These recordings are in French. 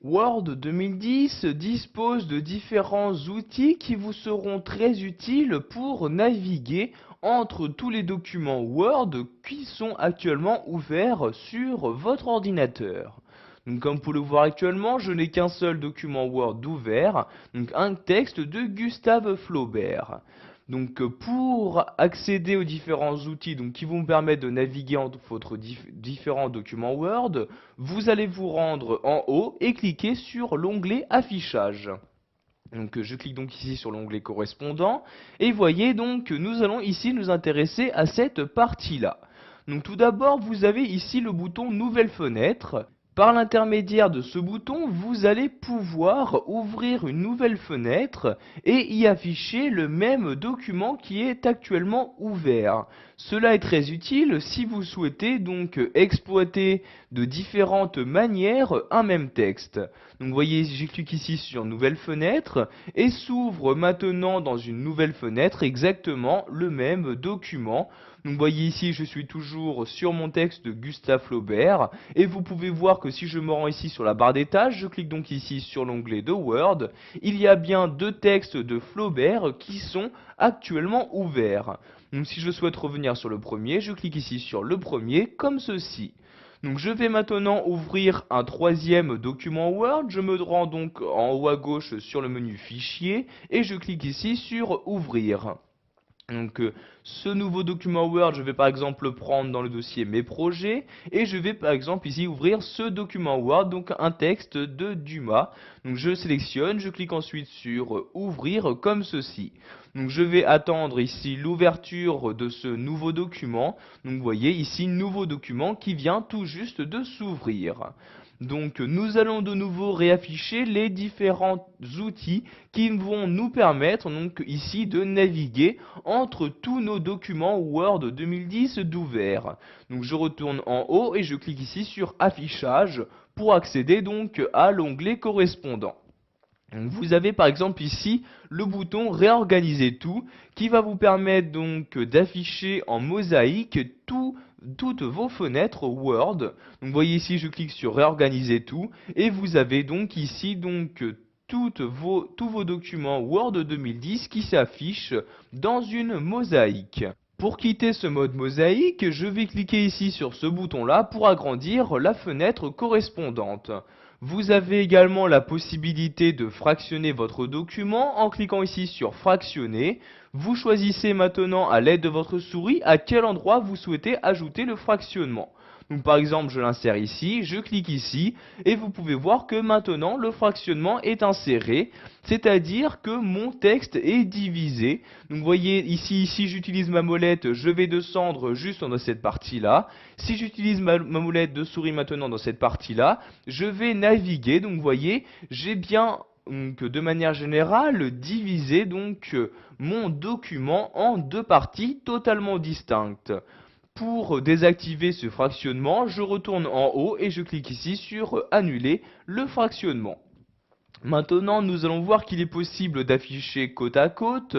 Word 2010 dispose de différents outils qui vous seront très utiles pour naviguer entre tous les documents Word qui sont actuellement ouverts sur votre ordinateur. Donc, comme vous pouvez le voir actuellement, je n'ai qu'un seul document Word ouvert, donc un texte de Gustave Flaubert. Donc, pour accéder aux différents outils qui vont me permettre de naviguer entre votre différents documents Word, vous allez vous rendre en haut et cliquer sur l'onglet Affichage. Donc, je clique donc ici sur l'onglet correspondant et voyez donc que nous allons ici nous intéresser à cette partie-là. Donc, tout d'abord, vous avez ici le bouton Nouvelle fenêtre. Par l'intermédiaire de ce bouton, vous allez pouvoir ouvrir une nouvelle fenêtre et y afficher le même document qui est actuellement ouvert. Cela est très utile si vous souhaitez donc exploiter de différentes manières un même texte. Donc vous voyez, je clique ici sur Nouvelle fenêtre et s'ouvre maintenant dans une nouvelle fenêtre exactement le même document. Donc vous voyez ici, je suis toujours sur mon texte de Gustave Flaubert et vous pouvez voir que si je me rends ici sur la barre des tâches, je clique donc ici sur l'onglet de Word, il y a bien deux textes de Flaubert qui sont actuellement ouverts. Donc si je souhaite revenir sur le premier, je clique ici sur le premier comme ceci. Donc je vais maintenant ouvrir un troisième document Word, je me rends donc en haut à gauche sur le menu Fichier et je clique ici sur Ouvrir. Donc ce nouveau document Word, je vais par exemple le prendre dans le dossier Mes projets et je vais par exemple ici ouvrir ce document Word, donc un texte de Dumas. Donc je sélectionne, je clique ensuite sur Ouvrir comme ceci. Donc je vais attendre ici l'ouverture de ce nouveau document. Donc vous voyez ici nouveau document qui vient tout juste de s'ouvrir. Donc nous allons de nouveau réafficher les différents outils qui vont nous permettre donc ici de naviguer entre tous nos documents Word 2010 d'ouvert. Donc je retourne en haut et je clique ici sur Affichage pour accéder donc à l'onglet correspondant. Donc vous avez par exemple ici le bouton Réorganiser tout qui va vous permettre donc d'afficher en mosaïque toutes vos fenêtres Word. Donc vous voyez ici je clique sur Réorganiser tout et vous avez donc ici tous vos documents Word 2010 qui s'affichent dans une mosaïque. Pour quitter ce mode mosaïque, je vais cliquer ici sur ce bouton-là pour agrandir la fenêtre correspondante. Vous avez également la possibilité de fractionner votre document en cliquant ici sur Fractionner. Vous choisissez maintenant à l'aide de votre souris à quel endroit vous souhaitez ajouter le fractionnement. Donc par exemple, je l'insère ici, je clique ici, et vous pouvez voir que maintenant le fractionnement est inséré, c'est-à-dire que mon texte est divisé. Donc vous voyez ici, si j'utilise ma molette, je vais descendre juste dans cette partie-là. Si j'utilise ma molette de souris maintenant dans cette partie-là, je vais naviguer. Donc vous voyez, j'ai bien de manière générale divisé mon document en deux parties totalement distinctes. Pour désactiver ce fractionnement, je retourne en haut et je clique ici sur Annuler le fractionnement. Maintenant, nous allons voir qu'il est possible d'afficher côte à côte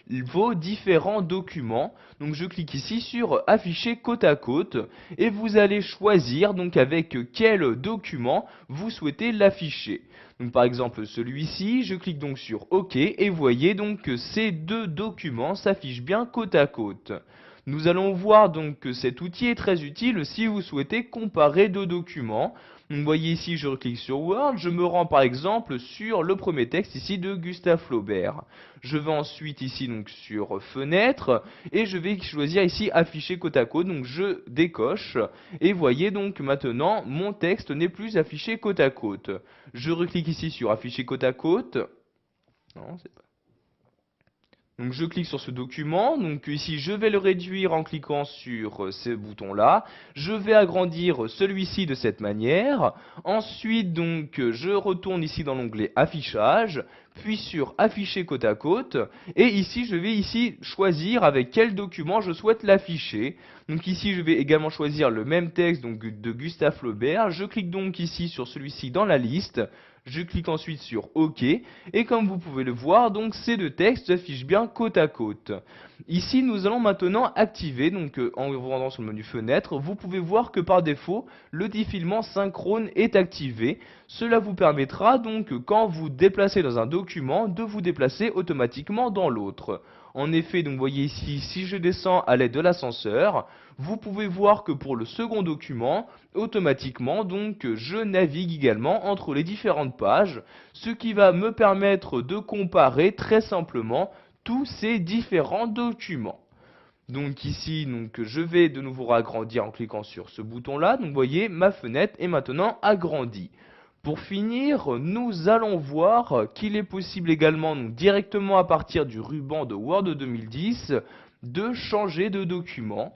vos différents documents. Donc, je clique ici sur Afficher côte à côte et vous allez choisir donc avec quel document vous souhaitez l'afficher. Donc, par exemple, celui-ci, je clique donc sur OK et vous voyez donc que ces deux documents s'affichent bien côte à côte. Nous allons voir donc que cet outil est très utile si vous souhaitez comparer deux documents. Donc, vous voyez ici, je clique sur Word, je me rends par exemple sur le premier texte ici de Gustave Flaubert. Je vais ensuite ici donc sur Fenêtre et je vais choisir ici Afficher côte à côte. Donc je décoche et voyez donc maintenant mon texte n'est plus affiché côte à côte. Je reclique ici sur Afficher côte à côte. Non, c'est pas. Donc je clique sur ce document, donc ici je vais le réduire en cliquant sur ce bouton là, je vais agrandir celui-ci de cette manière, ensuite donc je retourne ici dans l'onglet affichage, puis sur afficher côte à côte, et ici je vais ici choisir avec quel document je souhaite l'afficher. Donc ici je vais également choisir le même texte donc de Gustave Flaubert, je clique donc ici sur celui-ci dans la liste, je clique ensuite sur OK et comme vous pouvez le voir, donc ces deux textes s'affichent bien côte à côte. Ici, nous allons maintenant activer, donc en vous rendant sur le menu fenêtre, vous pouvez voir que par défaut, le défilement synchrone est activé. Cela vous permettra donc, quand vous déplacez dans un document, de vous déplacer automatiquement dans l'autre. En effet, donc vous voyez ici, si je descends à l'aide de l'ascenseur, vous pouvez voir que pour le second document, automatiquement, donc, je navigue également entre les différentes pages, ce qui va me permettre de comparer très simplement tous ces différents documents. Donc ici, donc, je vais de nouveau agrandir en cliquant sur ce bouton-là. Donc vous voyez, ma fenêtre est maintenant agrandie. Pour finir, nous allons voir qu'il est possible également, donc, directement à partir du ruban de Word 2010, de changer de document.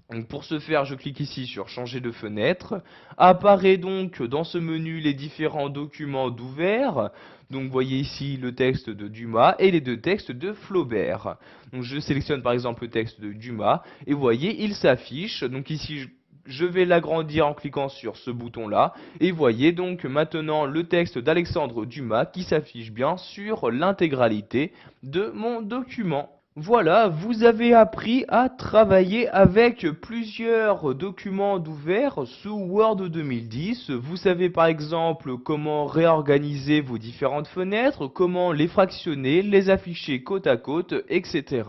Donc pour ce faire, je clique ici sur changer de fenêtre. Apparaît donc dans ce menu les différents documents d'ouvert. Donc vous voyez ici le texte de Dumas et les deux textes de Flaubert. Donc je sélectionne par exemple le texte de Dumas et vous voyez, il s'affiche. Donc ici, je vais l'agrandir en cliquant sur ce bouton-là. Et vous voyez donc maintenant le texte d'Alexandre Dumas qui s'affiche bien sur l'intégralité de mon document. Voilà, vous avez appris à travailler avec plusieurs documents d'ouvert sous Word 2010. Vous savez par exemple comment réorganiser vos différentes fenêtres, comment les fractionner, les afficher côte à côte, etc.